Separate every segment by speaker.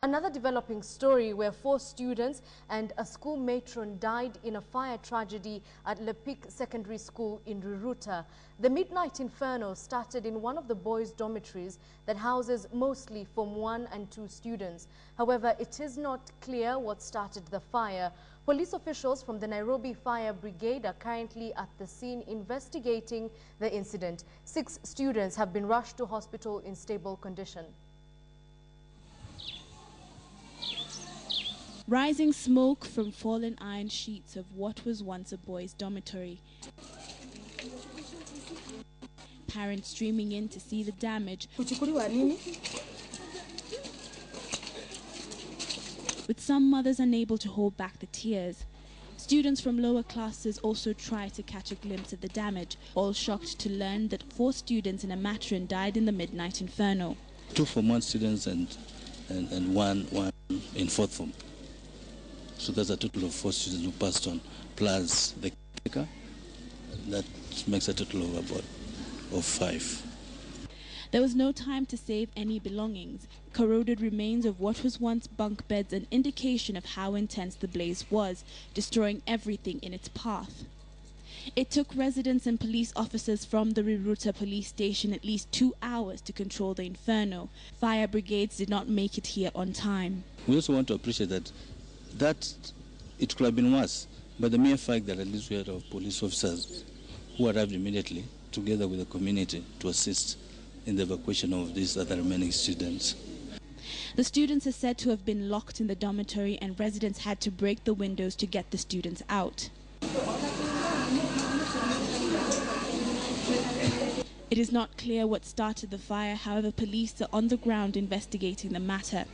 Speaker 1: Another developing story where 4 students and a school matron died in a fire tragedy at Le Pic Secondary School in Riruta. The midnight inferno started in one of the boys' dormitories that houses mostly Form 1 and 2 students. However, it is not clear what started the fire. Police officials from the Nairobi Fire Brigade are currently at the scene investigating the incident. 6 students have been rushed to hospital in stable condition.
Speaker 2: Rising smoke from fallen iron sheets of what was once a boys' dormitory. Parents streaming in to see the damage, with some mothers unable to hold back the tears. Students from lower classes also try to catch a glimpse of the damage, all shocked to learn that 4 students and a matron died in the midnight inferno.
Speaker 3: 2 Form 1 students and one in 4th Form. So that's a total of 4 students who passed on, plus the caretaker. That makes a total of 5.
Speaker 2: There was no time to save any belongings. Corroded remains of what was once bunk beds, an indication of how intense the blaze was, destroying everything in its path. It took residents and police officers from the Riruta police station at least 2 hours to control the inferno. Fire brigades did not make it here on time.
Speaker 3: We also want to appreciate that it could have been worse, but the mere fact that at least we had our police officers who arrived immediately together with the community to assist in the evacuation of these other remaining students.
Speaker 2: The students are said to have been locked in the dormitory, and residents had to break the windows to get the students out. It is not clear what started the fire. However, police are on the ground investigating the matter.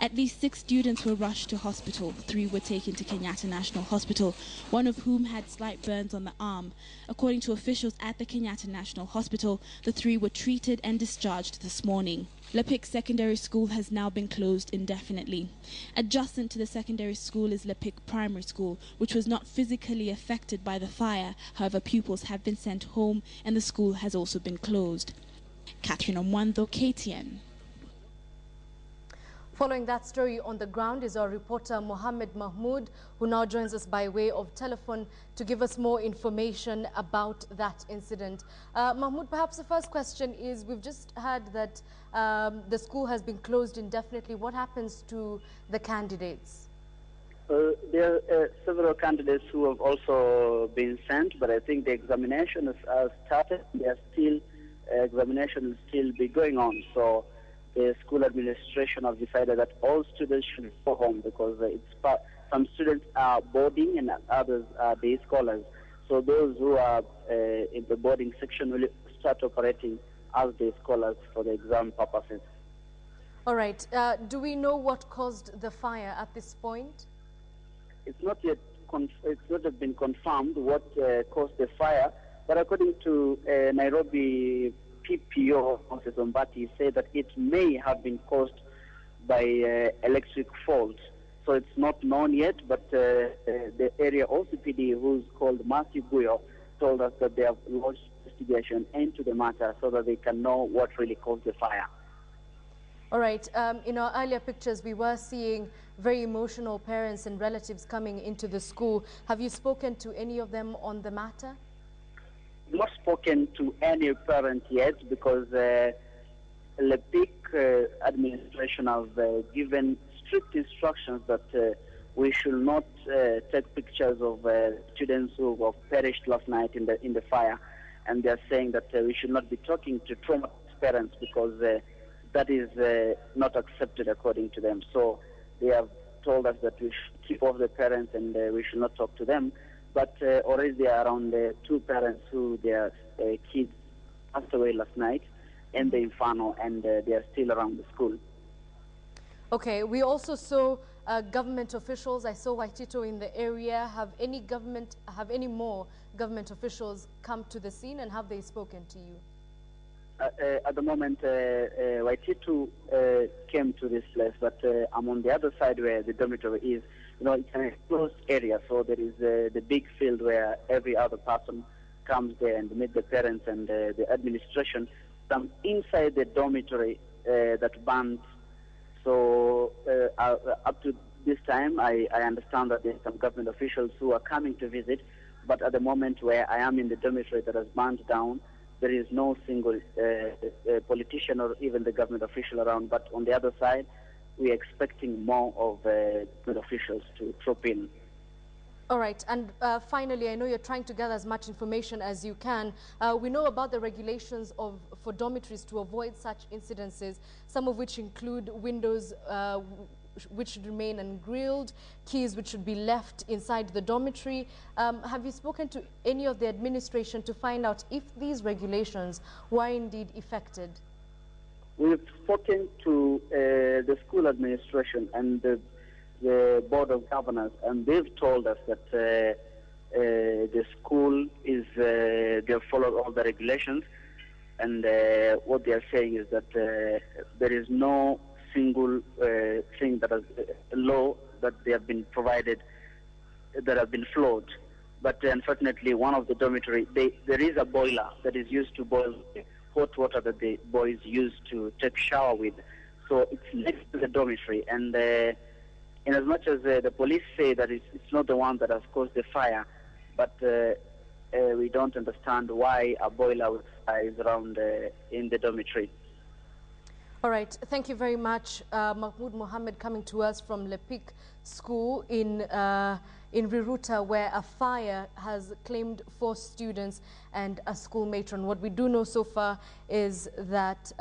Speaker 2: At least 6 students were rushed to hospital. 3 were taken to Kenyatta National Hospital, one of whom had slight burns on the arm. According to officials at the Kenyatta National Hospital, the 3 were treated and discharged this morning. Le Pic Secondary School has now been closed indefinitely. Adjacent to the secondary school is Le Pic Primary School, which was not physically affected by the fire. However, pupils have been sent home and the school has also been closed. Catherine Omwando, KTN.
Speaker 1: Following that story on the ground is our reporter Mohammed Mahmoud, who now joins us by way of telephone to give us more information about that incident. Mahmoud, perhaps the first question is, we've just heard that the school has been closed indefinitely. What happens to the candidates?
Speaker 4: There are several candidates who have also been sent, but I think the examination has started. Examination will still be going on. So the school administration have decided that all students should go home because some students are boarding and others are day scholars. So those who are in the boarding section will start operating as day scholars for the exam purposes.
Speaker 1: All right. Do we know what caused the fire at this point?
Speaker 4: It's not yet been confirmed what caused the fire, but according to Nairobi PPO, Moses Ombati, said that it may have been caused by electric fault. So it's not known yet, but the area OCPD, who's called Matthew Guyo, told us that they have launched investigation into the matter so that they can know what really caused the fire.
Speaker 1: All right. In our earlier pictures, we were seeing very emotional parents and relatives coming into the school. Have you spoken to any of them on the matter?
Speaker 4: Not spoken to any parent yet because Le Pic administration have given strict instructions that we should not take pictures of students who have perished last night in the fire, and they are saying that we should not be talking to traumatized parents because that is not accepted according to them. So they have told us that we should keep off the parents and we should not talk to them. But already there are around 2 parents who their kids passed away last night in the inferno, and they are still around the school.
Speaker 1: Okay, we also saw government officials. I saw Waitito in the area. Have any more government officials come to the scene, and have they spoken to you?
Speaker 4: At the moment, Waitito came to this place, but I'm on the other side where the dormitory is. You know, it's an enclosed area, so there is the big field where every other person comes there and meet the parents and the administration. Inside the dormitory that burned So up to this time, I understand that there are some government officials who are coming to visit, but at the moment where I am in the dormitory that has burned down, there is no single politician or even the government official around. But on the other side, we are expecting more of government officials to troop in.
Speaker 1: All right, and finally, I know you're trying to gather as much information as you can. We know about the regulations for dormitories to avoid such incidences, some of which include windows which should remain ungrilled, keys which should be left inside the dormitory. Have you spoken to any of the administration to find out if these regulations were indeed effected?
Speaker 4: We've spoken to the school administration and the board of governors, and they've told us that the school is they've followed all the regulations, and what they are saying is that there is no single thing that has law that they have been provided that have been flawed. But unfortunately, one of the dormitory, there is a boiler that is used to boil hot water that the boys use to take shower with. So it's next to the dormitory, and in as much as the police say that it's not the one that has caused the fire, but we don't understand why a boiler is around in the dormitory.
Speaker 1: All right, thank you very much, Mahmoud Mohammed, coming to us from Lepik School in Riruta, where a fire has claimed 4 students and a school matron. What we do know so far is that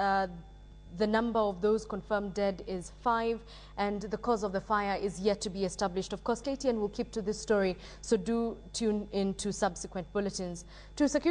Speaker 1: the number of those confirmed dead is 5, and the cause of the fire is yet to be established. Of course, KTN will keep to this story, so do tune in to subsequent bulletins. To security